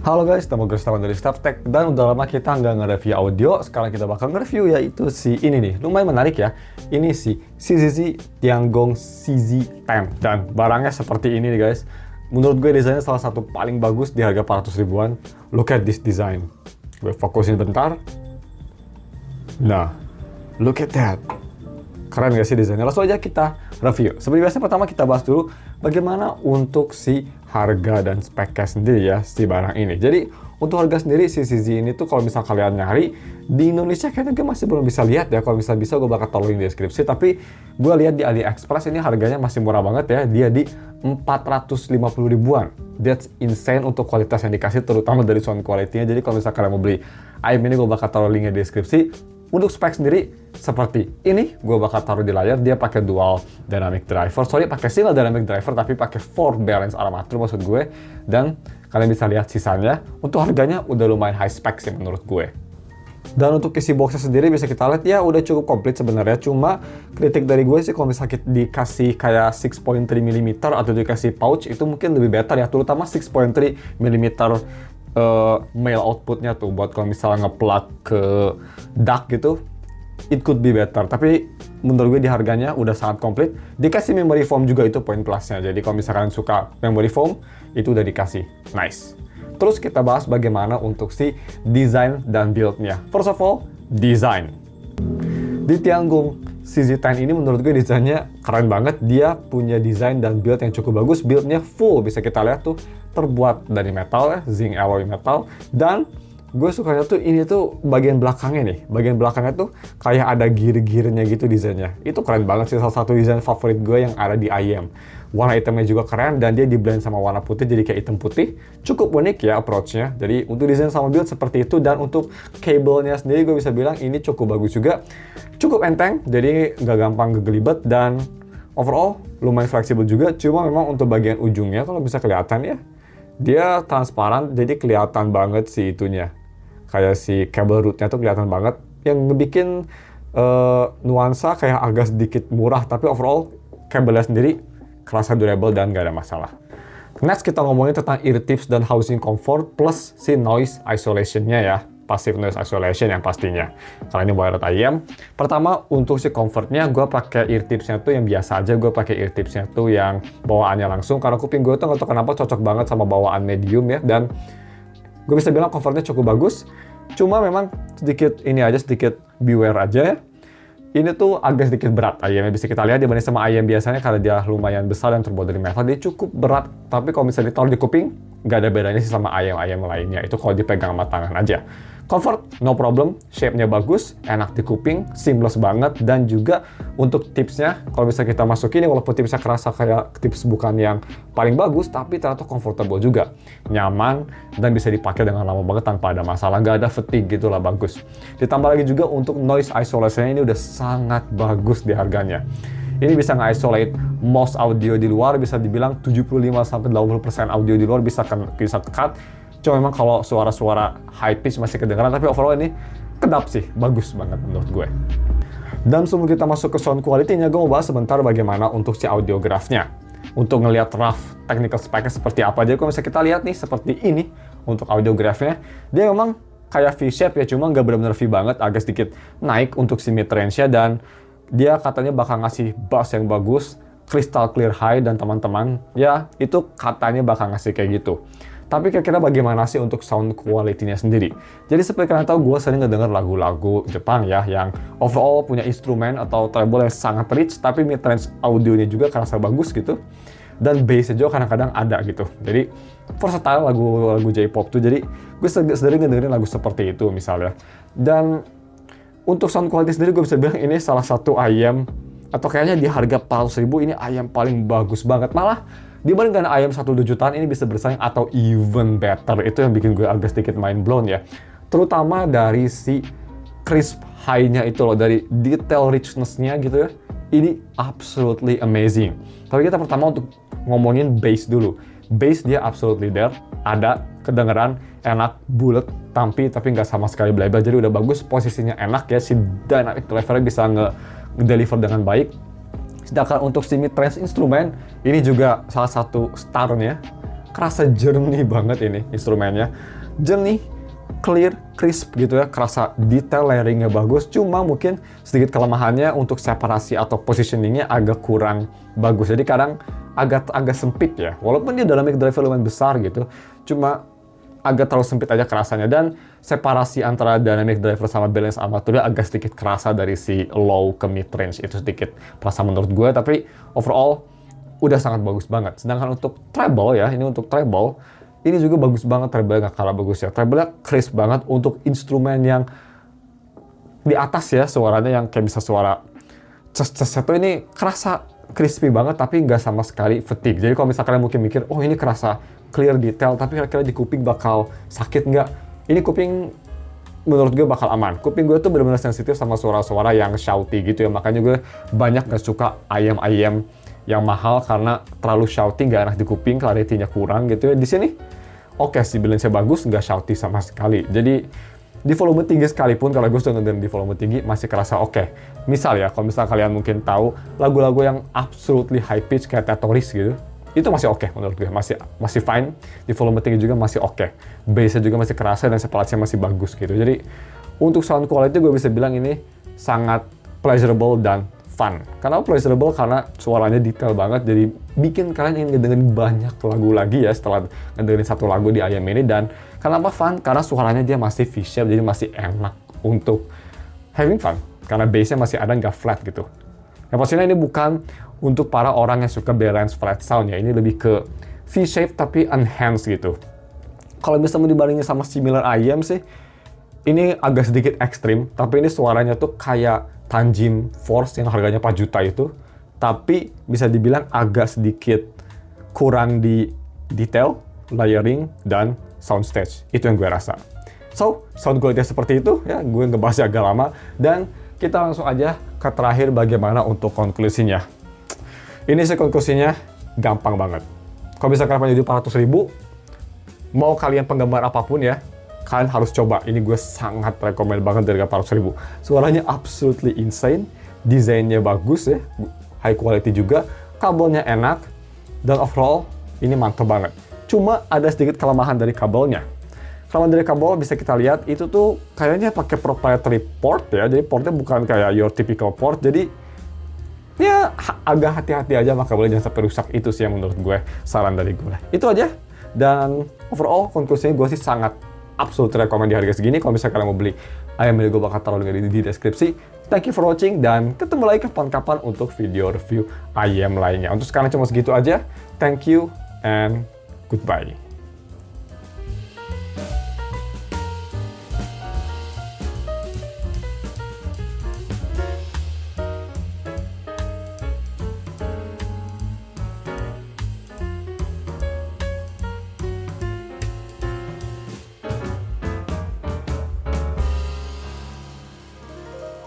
Halo guys, nama gue Stawan dari StuffTech dan udah lama kita nggak nge-review audio. Sekarang kita bakal nge-review yaitu si ini nih, lumayan menarik ya. Ini si CZZ Tiangong CZ10 dan barangnya seperti ini nih guys. Menurut gue desainnya salah satu paling bagus di harga 400 ribuan. Look at this design. Gue fokusin bentar. Nah, look at that. Keren gak sih desainnya? Langsung aja kita review. Seperti biasa pertama kita bahas dulu bagaimana untuk si harga dan speknya sendiri ya si barang ini. Jadi untuk harga sendiri si CZ ini tuh kalau misal kalian nyari di Indonesia kayaknya gue masih belum bisa lihat ya. Kalau misal bisa gue bakal taruh di deskripsi. Tapi gue lihat di AliExpress ini harganya masih murah banget ya. Dia di 450 ribuan. That's insane untuk kualitas yang dikasih terutama dari sound quality-nya. Jadi kalau misal kalian mau beli item ini gue bakal taruh linknya di deskripsi. Untuk spek sendiri seperti ini, gue bakal taruh di layar. Dia pakai dual dynamic driver, pakai single dynamic driver tapi pakai 4 balance armature maksud gue. Dan kalian bisa lihat sisanya. Untuk harganya udah lumayan high spec sih menurut gue. Dan untuk isi boxnya sendiri bisa kita lihat ya udah cukup komplit sebenarnya. Cuma kritik dari gue sih kalau misalnya dikasih kayak 6.3 mm atau dikasih pouch itu mungkin lebih better ya. Terutama 6.3 mm male outputnya tuh buat kalau misalnya nge-plug ke DAC gitu, it could be better. Tapi menurut gue di harganya udah sangat komplit. Dikasih memory foam juga, itu poin plusnya. Jadi kalau misalkan suka memory foam, itu udah dikasih. Nice. Terus kita bahas bagaimana untuk si desain dan build-nya. First of all, design. Di Tiangong CZ10 ini menurut gue desainnya keren banget. Dia punya desain dan build yang cukup bagus. Build-nya full, bisa kita lihat tuh terbuat dari metal ya, zinc alloy metal. Dan gue sukanya tuh ini tuh bagian belakangnya nih. Bagian belakangnya tuh kayak ada gear-gearnya gitu desainnya. Itu keren banget sih, salah satu desain favorit gue yang ada di IM. Warna hitamnya juga keren dan dia di blend sama warna putih jadi kayak hitam putih. Cukup unik ya approach-nya. Jadi untuk desain sama build seperti itu. Dan untuk kabelnya sendiri gue bisa bilang ini cukup bagus juga. Cukup enteng, jadi nggak gampang kegelibet dan overall lumayan fleksibel juga. Cuma memang untuk bagian ujungnya kalau bisa kelihatan ya, dia transparan jadi kelihatan banget si itunya. Kayak si kabel rootnya tuh kelihatan banget. Yang ngebikin nuansa kayak agak sedikit murah. Tapi overall kabelnya sendiri kerasa durable dan nggak ada masalah. Next kita ngomongin tentang ear tips dan housing comfort plus si noise isolation-nya ya. Passive noise isolation yang pastinya. Karena ini wired IM. Pertama untuk si comfortnya gue pakai ear tipsnya tuh yang biasa aja. Gue pakai ear tipsnya tuh yang bawaannya langsung. Karena kuping gue tuh nggak tahu kenapa cocok banget sama bawaan medium ya. Dan gue bisa bilang comfortnya cukup bagus. Cuma memang sedikit beware aja ya. Ini tuh agak sedikit berat IM-nya, bisa kita lihat dibanding sama IM biasanya karena dia lumayan besar dan terbuat dari metal, dia cukup berat. Tapi kalau misalnya ditaruh di kuping, nggak ada bedanya sih sama IM lainnya. Itu kalau dipegang sama tangan aja. Comfort, no problem. Shape-nya bagus, enak di kuping, seamless banget. Dan juga untuk tipsnya, kalau bisa kita masukin, walaupun tipsnya kerasa kayak tips bukan yang paling bagus, tapi ternyata comfortable juga. Nyaman, dan bisa dipakai dengan lama banget tanpa ada masalah. Nggak ada fatigue gitu lah, bagus. Ditambah lagi juga untuk noise isolation-nya ini udah sangat bagus di harganya. Ini bisa nge-isolate most audio di luar, bisa dibilang 75-80% audio di luar bisa cut. Cuma memang kalau suara-suara high pitch masih kedengaran, tapi overall ini kedap sih, bagus banget menurut gue. Dan sebelum kita masuk ke sound quality-nya, gue mau bahas sebentar bagaimana untuk si audiograph-nya. Untuk ngelihat rough technical spec-nya seperti apa. Jadi kalau misalnya kita lihat nih, seperti ini untuk audiograph-nya, dia memang kayak V-shape ya, cuma nggak benar-benar V banget, agak sedikit naik untuk si mid-range-nya, dan dia katanya bakal ngasih bass yang bagus, crystal clear high, dan teman-teman, ya itu katanya bakal ngasih kayak gitu. Tapi kira-kira bagaimana sih untuk sound quality-nya sendiri? Jadi seperti kalian tahu, gue sering ngedenger lagu-lagu Jepang ya, yang overall punya instrumen atau treble yang sangat rich, tapi mid-range audionya juga kerasa bagus gitu. Dan bass-nya juga kadang-kadang ada gitu. Jadi versatile lagu J-pop tuh. Jadi gue sering ngedengerin lagu seperti itu misalnya. Dan untuk sound quality sendiri gue bisa bilang ini salah satu IM, atau kayaknya di harga 400 ribu ini IM paling bagus banget. Malah dibandingkan IM 1 jutaan ini bisa bersaing atau even better. Itu yang bikin gue agak sedikit mind blown ya. Terutama dari si crisp high-nya itu loh, dari detail richness-nya gitu ya. Ini absolutely amazing. Tapi kita pertama untuk ngomongin bass dulu. Bass dia absolutely there, ada, kedengeran, enak, bulat, tapi nggak sama sekali bleber. Jadi udah bagus, posisinya enak ya, si dynamic driver bisa nge-deliver dengan baik. Sedangkan untuk si mid-range instrumen, ini juga salah satu starnya kerasa jernih banget ini instrumennya. Jernih, clear, crisp gitu ya, kerasa detail layering-nya bagus, cuma mungkin sedikit kelemahannya untuk separasi atau positioning-nya agak kurang bagus. Jadi kadang agak sempit ya, walaupun dia dynamic driver lumayan besar gitu, cuma agak terlalu sempit aja kerasanya. Dan separasi antara dynamic driver sama balance armaturnya agak sedikit kerasa dari si low ke mid range, itu sedikit perasa menurut gue, tapi overall udah sangat bagus banget. Sedangkan untuk treble ya, ini untuk treble, ini juga bagus banget, treble nggak kalah bagus ya. Treble-nya crisp banget untuk instrumen yang di atas ya, suaranya yang kayak bisa suara ces-ces itu ini kerasa crispy banget, tapi nggak sama sekali fatigue. Jadi kalau misalkan kalian mungkin mikir, oh ini kerasa clear detail, tapi kira-kira di kuping bakal sakit nggak? Ini kuping menurut gue bakal aman. Kuping gue tuh benar-benar sensitif sama suara-suara yang shouty gitu ya, makanya gue banyak nggak suka IM yang mahal karena terlalu shouty, nggak enak di kuping, clarity-nya kurang gitu ya. Di sini oke sih, balance-nya bagus, nggak shouty sama sekali. Jadi di volume tinggi sekalipun, kalau gue sudah ngedengerin di volume tinggi masih kerasa oke. Misal ya, kalau misal kalian mungkin tahu lagu-lagu yang absolutely high pitch kayak Tetris gitu, itu masih oke menurut gue, masih fine. Di volume tinggi juga masih oke. Bass-nya juga masih kerasa dan separasinya masih bagus gitu. Jadi untuk sound quality gue bisa bilang ini sangat pleasurable dan fun. Kenapa pleasurable? Karena suaranya detail banget, jadi bikin kalian ingin ngedengerin banyak lagu lagi ya setelah ngedengerin satu lagu di IM ini. Dan kenapa fun? Karena suaranya dia masih V-shape, jadi masih enak untuk having fun. Karena bass-nya masih ada, nggak flat gitu. Yang pastinya ini bukan untuk para orang yang suka balance flat sound ya, ini lebih ke V-shape tapi enhanced gitu. Kalau misalnya dibandingin sama similar IM sih, ini agak sedikit ekstrim, tapi ini suaranya tuh kayak Tanjim Force yang harganya 4 juta itu, tapi bisa dibilang agak sedikit kurang di detail, layering, dan soundstage. Itu yang gue rasa. So, sound quality seperti itu, ya, gue ngebahasnya agak lama, dan kita langsung aja ke terakhir bagaimana untuk konklusinya. Ini sih konklusinya gampang banget. Kalau bisa kalian punya 400.000, mau kalian penggemar apapun ya, kalian harus coba. Ini gue sangat rekomen banget dari 400.000. Suaranya absolutely insane, desainnya bagus ya, high quality juga, kabelnya enak, dan overall ini mantap banget. Cuma ada sedikit kelemahan dari kabelnya. Kelemahan dari kabel bisa kita lihat, itu tuh kayaknya pakai proprietary port ya, jadi portnya bukan kayak your typical port, jadi ya agak hati-hati aja sama kabelnya, jangan sampai rusak. Itu sih yang menurut gue saran dari gue. Itu aja, dan overall konklusinya gue sih sangat absolut rekomend di harga segini. Kalau misalnya kalian mau beli IM ini, gue bakal taruh link di deskripsi. Thank you for watching, dan ketemu lagi kapan-kapan untuk video review IM lainnya. Untuk sekarang cuma segitu aja. Thank you and goodbye.